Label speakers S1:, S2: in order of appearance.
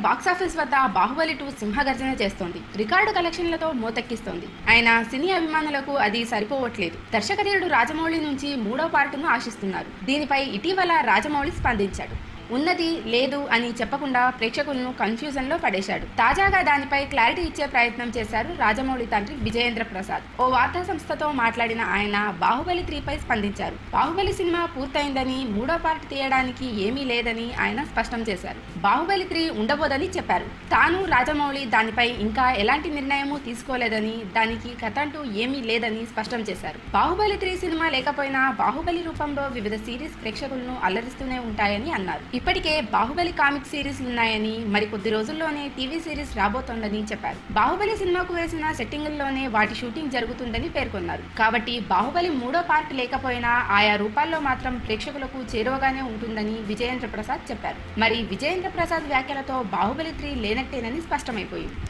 S1: Box office వద్ద బాహుబలి 2 సింహగర్జన చేస్తోంది. Record కలెక్షన్లతో మోతెక్కిస్తోంది. అయినా సినీ అభిమానులకు అది సరిపోవట్లేదు. దర్శకధీరుడు రాజమౌళి నుంచి 3వ పార్టును ఆశిస్తున్నారు. దీనిపై ఇటీవల రాజమౌళి స్పందించాడు. ఉన్నది లేదు అని చెప్పకుండా ప్రేక్షకులను కన్ఫ్యూజన్ లో పడేశాడు. తాజాగా దానిపై క్లారిటీ ఇచ్చే ప్రయత్నం చేశారు రాజమౌళి తండ్రి విజయేంద్ర ప్రసాద్. ఓ వార్తా సంస్థతో మాట్లాడిన ఆయన బాహుబలి 3 పై స్పందించారు. బాహుబలి సినిమా పూర్తయిందని 3వ పార్ట్ తీయడానికి ఏమీ లేదని ఆయన స్పష్టం చేశారు. బాహుబలి 3 ఉండబోదని చెప్పారు. తాను రాజమౌళి దానిపై ఇంకా ఎలాంటి నిర్ణయమూ తీసుకోలేదని, దానికి కథ అంటూ ఏమీ లేదని స్పష్టం చేశారు. బాహుబలి 3 సినిమా లేకపోయినా బాహుబలి రూపంలో వివిధ సిరీస్ ప్రేక్షకులను అల్లరిస్తూనే ఉంటాయని అన్నారు. ఇప్పటికే బాహుబలి కామిక్ సిరీస్లున్నాయని, మరికొద్ది రోజుల్లోనే టీవీ సిరీస్ రాబోతోందని చెప్పారు. బాహుబలి సినిమాకు వేసిన సెట్టింగుల్లోనే వాటి షూటింగ్ జరుగుతుందని పేర్కొన్నారు. కాబట్టి బాహుబలి 3వ పార్ట్ లేకపోయినా ఆయా రూపాల్లో మాత్రం ప్రేక్షకులకు చేరువగానే ఉంటుందని విజయేంద్ర ప్రసాద్ చెప్పారు. మరి విజయేంద్ర ప్రసాద్ వ్యాఖ్యలతో బాహుబలి 3 లేనట్టేనని స్పష్టమైపోయింది.